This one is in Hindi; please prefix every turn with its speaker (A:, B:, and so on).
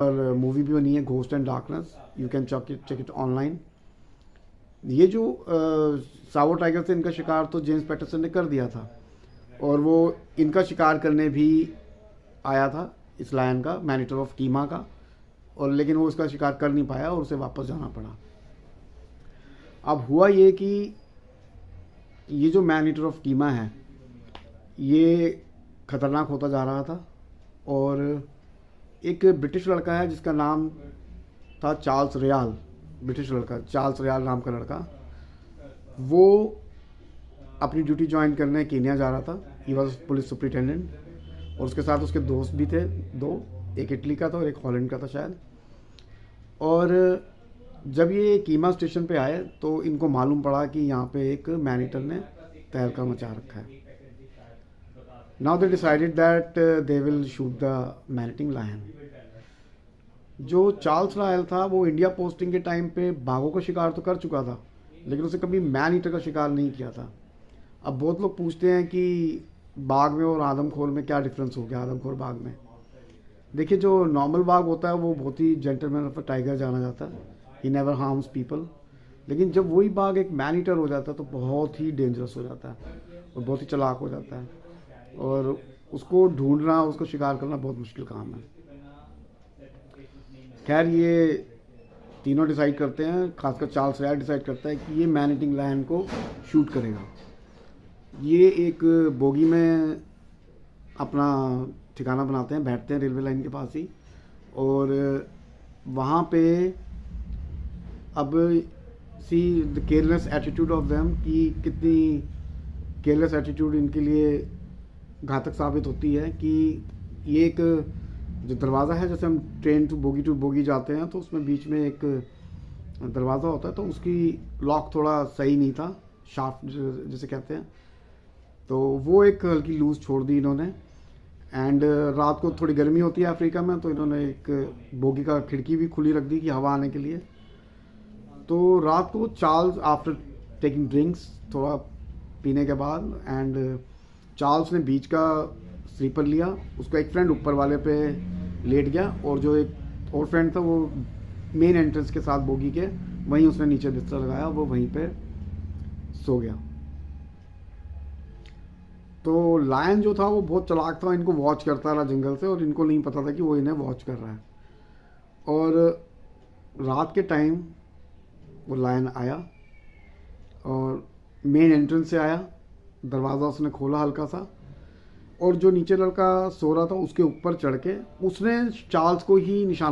A: और मूवी भी बनी है ghost and darkness, you can check it online. ये जो सावर टाइगर से इनका शिकार तो जेम्स पैटरसन ने कर दिया था, और वो इनका शिकार करने भी आया था इस लायन का, मैनिटर ऑफ कीमा का, और लेकिन वो उसका शिकार कर नहीं पाया और उसे वापस जाना पड़ा। अब हुआ ये कि ये जो मैनिटर ऑफ कीमा है ये ख़तरनाक होता जा रहा था, और एक ब्रिटिश लड़का है जिसका नाम था चार्ल्स रियाल, ब्रिटिश लड़का चार्ल्स रियाल नाम का लड़का, वो अपनी ड्यूटी ज्वाइन करने केन्या जा रहा था। ही वॉज पुलिस सुपरिटेंडेंट, और उसके साथ उसके दोस्त भी थे दो, एक इटली का था और एक हॉलैंड का था शायद। और जब ये कीमा स्टेशन पे आए तो इनको मालूम पड़ा कि यहाँ पे एक मैनिटर ने तहलका मचा रखा है। Now they decided that they will shoot the man eating lion. जो चार्ल्स रायल था वो इंडिया पोस्टिंग के टाइम पे बाघों का शिकार तो कर चुका था, लेकिन उसे कभी मैन ईटर का शिकार नहीं किया था। अब बहुत लोग पूछते हैं कि बाघ में और आदमखोर में क्या डिफरेंस हो गया। आदमखोर बाघ में देखिए, जो नॉर्मल बाघ होता है वो बहुत ही जेंटलमैन ऑफ अ टाइगर जाना जाता है, ही नेवर हार्म्स पीपल। लेकिन जब वही बाघ एक मैन ईटर हो जाता है तो बहुत ही डेंजरस हो जाता है और बहुत ही चालाक हो जाता है, और उसको ढूंढना, उसको शिकार करना बहुत मुश्किल काम है। खैर, ये तीनों डिसाइड करते हैं, खासकर चार्ल्स रायल डिसाइड करता है कि ये मैन ईटिंग लायन को शूट करेगा। ये एक बोगी में अपना ठिकाना बनाते हैं, बैठते हैं रेलवे लाइन के पास ही, और वहाँ पे अब see the careless attitude of them, कि कितनी केयरलेस एटीट्यूड इनके लिए घातक साबित होती है। कि ये एक जो दरवाज़ा है, जैसे हम ट्रेन टू बोगी जाते हैं तो उसमें बीच में एक दरवाज़ा होता है, तो उसकी लॉक थोड़ा सही नहीं था, शाफ्ट जिसे कहते हैं, तो वो एक हल्की लूज़ छोड़ दी इन्होंने। एंड रात को थोड़ी गर्मी होती है अफ्रीका में, तो इन्होंने एक बोगी का खिड़की भी खुली रख दी कि हवा आने के लिए। तो रात को चार्ल्स आफ्टर टेकिंग ड्रिंक्स, थोड़ा पीने के बाद, एंड चार्ल्स ने बीच का स्लीपर लिया, उसका एक फ्रेंड ऊपर वाले पे लेट गया, और जो एक और फ्रेंड था वो मेन एंट्रेंस के साथ बोगी के वहीं उसने नीचे बिस्तर लगाया, वो वहीं पे सो गया। तो लायन जो था वो बहुत चालाक था, इनको वॉच करता रहा जंगल से, और इनको नहीं पता था कि वो इन्हें वॉच कर रहा है। और रात के टाइम वो लायन आया और मेन एंट्रेंस से आया, दरवाज़ा उसने खोला हल्का सा, और जो नीचे लड़का सो रहा था उसके ऊपर चढ़ के उसने चार्ल्स को ही निशाना